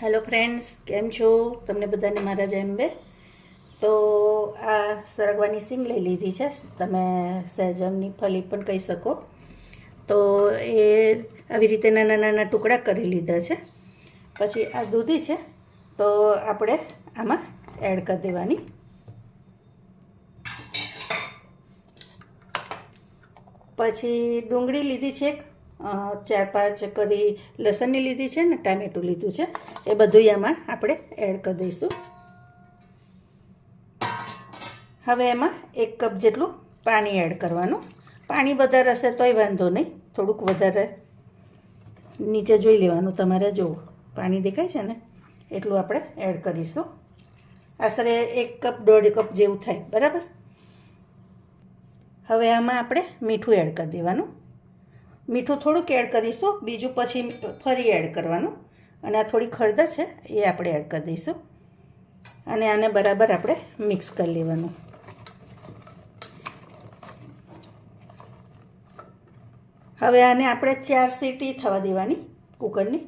Hello friends, કેમ છો? તમને બધાને મારા જય અંબે. તો આ સરગવાની સિંગ લઈ લીધી છે, તમે સહેજમની ફલી પણ કહી શકો. તો એ આવી રીતે નાના નાના ટુકડા કરી લીધા છે. પછી આ દૂધી છે, તો આપણે આમાં એડ કરી દેવાની. પછી ડુંગળી લીધી છે, 4-5 કળી લસણની લીધી છે ને ટામેટું લીધું છે. એ બધું આમાં આપણે એડ કરી દઈશું. હવે એમાં 1 કપ જેટલું પાણી એડ કરવાનું. પાણી વધારે હશે તોય વાંધો નહીં, થોડુંક વધારે નીચે જોઈ લેવાનું તમારે. જો પાણી દેખાય છે ને એટલું આપણે એડ કરીશું. આશરે 1 કપ 1.5 કપ જેવું થાય, બરાબર. હવે આમાં આપણે મીઠું એડ કરી દેવાનું. મીઠું થોડુંક એડ કરીશું, બીજું પછી ફરી એડ કરવાનું. અને આ થોડી હળદર છે એ આપણે એડ કરી દઈશું અને આને બરાબર આપણે મિક્સ કરી લેવાનું. હવે આને આપણે 4 સીટી થવા દેવાની કુકરની.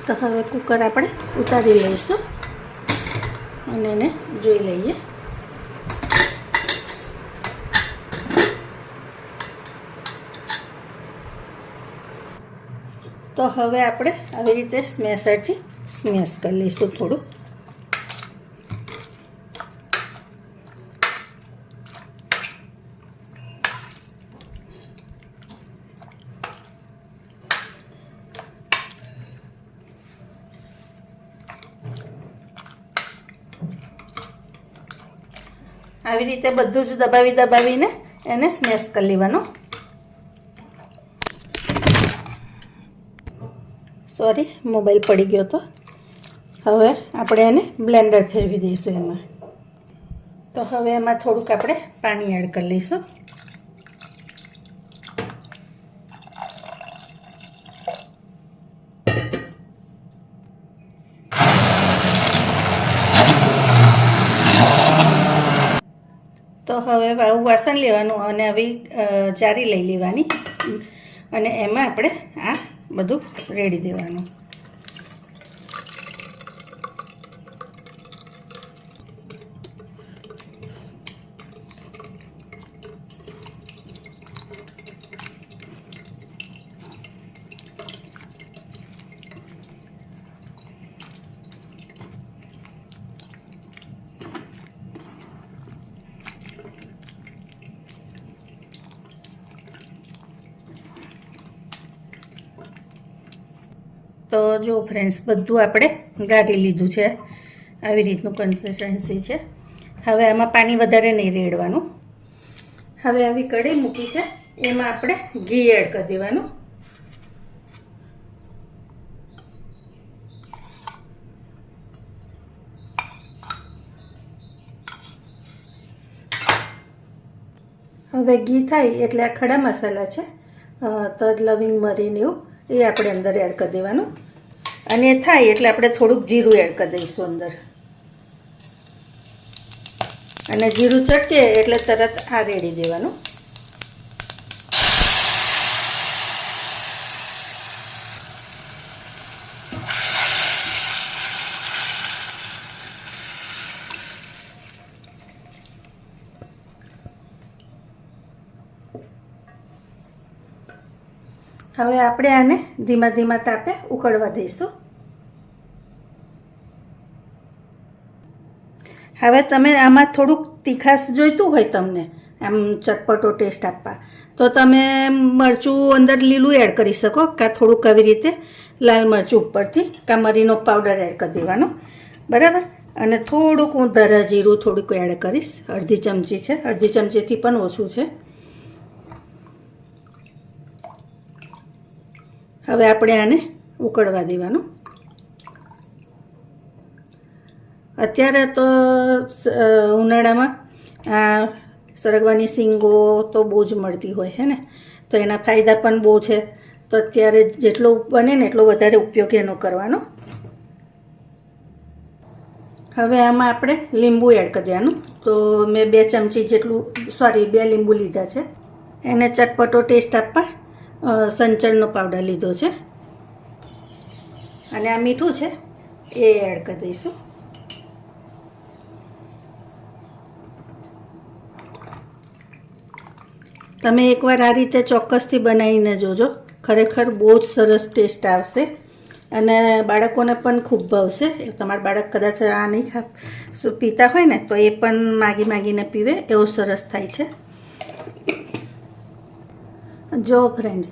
તો હવે કુકર આપણે ઉતારી લઈશું અને એને જોઈ લઈએ. તો હવે આપણે આવી રીતે સ્મેશરથી સ્મેશ કરી લઈશું થોડું. આવી રીતે બધું જ દબાવીને એને સ્મેશ કરી લેવાનું. સોરી, મોબાઈલ પડી ગયો તો. હવે આપણે એને બ્લેન્ડર ફેરવી દઈશું એમાં. તો હવે એમાં થોડુંક આપણે પાણી એડ કરી લઈશું. તો હવે આવું વાસણ લેવાનું અને આવી જારી લઈ લેવાની અને એમાં આપણે આ બધું રેડી દેવાનું. તો જો ફ્રેન્ડ્સ, બધું આપણે ગાળી લીધું છે. આવી રીતનું કન્સિસ્ટન્સી છે. હવે આમાં પાણી વધારે નહીં રેડવાનું. હવે આવી કઢાઈ મૂકી છે, એમાં આપણે ઘી એડ કરી દેવાનું. હવે ઘી થાય એટલે આ ખડા મસાલા છે, તજ, લવિંગ, મરી ને એવું, એ આપણે અંદર એડ કરી દેવાનું. અને થાય એટલે આપણે થોડુંક જીરું એડ કરી દઈશું અંદર. અને જીરું ચટકે એટલે તરત આ રેડી દેવાનું. હવે આપણે આને ધીમા તાપે ઉકળવા દઈશું. હવે તમે આમાં થોડુંક તીખાશ જોઈતું હોય, તમને આમ ચટપટો ટેસ્ટ આપવા, તો તમે મરચું અંદર લીલું એડ કરી શકો, કાં થોડુંક આવી રીતે લાલ મરચું ઉપરથી, કાં મરીનો પાવડર એડ કરી દેવાનો, બરાબર. અને થોડુંક હું ધરા જીરું થોડુંક એડ કરીશ, અડધી ચમચી છે, અડધી ચમચીથી પણ ઓછું છે. હવે આપણે આને ઉકળવા દેવાનું. અત્યારે તો ઉનાળામાં આ સરગવાની સિંગો તો બહુ જ મળતી હોય છે ને, તો એના ફાયદા પણ બહુ છે. તો અત્યારે જેટલો બને ને એટલો વધારે ઉપયોગ એનો કરવાનો. હવે આમાં આપણે લીંબુ એડ કરી દેવાનું. તો મેં 2 ચમચી જેટલું 2 લીંબુ લીધા છે. એને ચટપટો ટેસ્ટ આપવા સંચળનો પાવડર લીધો છે. અને આ મીઠું છે એ એડ કરી દઈશું. તમે એકવાર આ રીતે ચોક્કસથી બનાવીને જોજો, ખરેખર બહુ જ સરસ ટેસ્ટ આવશે અને બાળકોને પણ ખૂબ ભાવશે. તમારા બાળક કદાચ આ નહીં પીતા હોય ને તો એ પણ માગીને પીવે, એવો સરસ થાય છે. જો ફ્રેન્ડ્સ,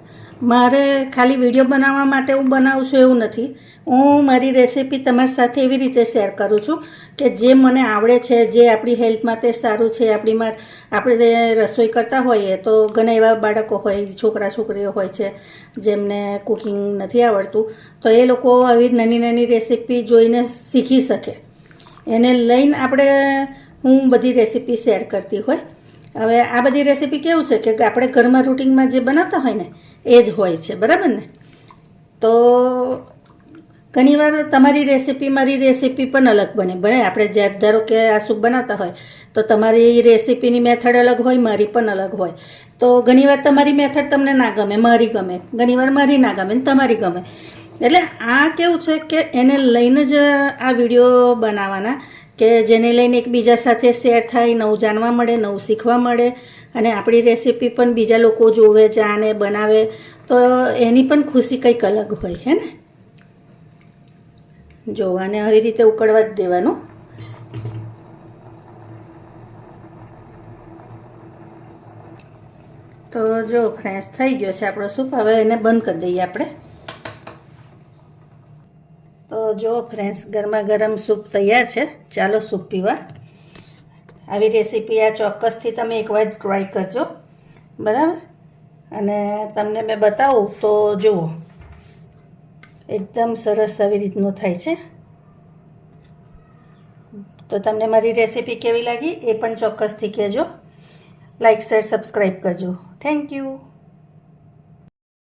મારે ખાલી વિડીયો બનાવવા માટે હું બનાવું છું એવું નથી. હું મારી રેસીપી તમારી સાથે એવી રીતે શેર કરું છું કે જે મને આવડે છે, જે આપણી હેલ્થ માટે સારું છે. આપણે રસોઈ કરતા હોઈએ તો ઘણા એવા બાળકો હોય, છોકરા છોકરીઓ હોય છે જેમને કુકિંગ નથી આવડતું, તો એ લોકો આવી નાની રેસીપી જોઈને શીખી શકે. એને લઈને હું બધી રેસીપી શેર કરતી હોય. હવે આ બધી રેસીપી કેવું છે કે આપણે ઘરમાં રૂટિનમાં જે બનાવતા હોય ને એ જ હોય છે, બરાબર ને? તો ઘણીવાર તમારી રેસીપી મારી રેસીપી પણ અલગ બને. આપણે જ્યારે ધારો કે આ સૂપ બનાવતા હોય તો તમારી રેસીપીની મેથડ અલગ હોય, મારી પણ અલગ હોય. તો ઘણીવાર તમારી મેથડ તમને ના ગમે, મારી ગમે, ઘણીવાર મારી ના ગમે ને તમારી ગમે. એટલે આ કેવું છે કે એને લઈને જ આ વિડીયો બનાવવાના કે જેને લઈને એકબીજા સાથે શેર થાય, નવું જાણવા મળે, નવું શીખવા મળે અને આપણી રેસીપી પણ બીજા લોકો જોવે, જાણે, બનાવે તો એની પણ ખુશી કંઈક અલગ હોય, હે ને? જોવાને આવી રીતે ઉકળવા જ દેવાનું. તો જો ફ્રેન્ડ્સ, થઈ ગયો છે આપણો સૂપ. હવે એને બંધ કરી દઈએ આપણે. તો જો ફ્રેન્ડ્સ, ગરમા ગરમ સૂપ તૈયાર છે. ચાલો સૂપ પીવા. આવી રેસીપી આ ચોક્કસથી તમે એકવાર ટ્રાય કરજો, બરાબર? અને તમને મેં બતાવું તો જુઓ, એકદમ સરસ આવી રીતનું થાય છે. તો તમને મારી રેસીપી કેવી લાગી એ પણ ચોક્કસથી કહેજો. લાઈક, શેર, સબસ્ક્રાઈબ કરજો. Thank you.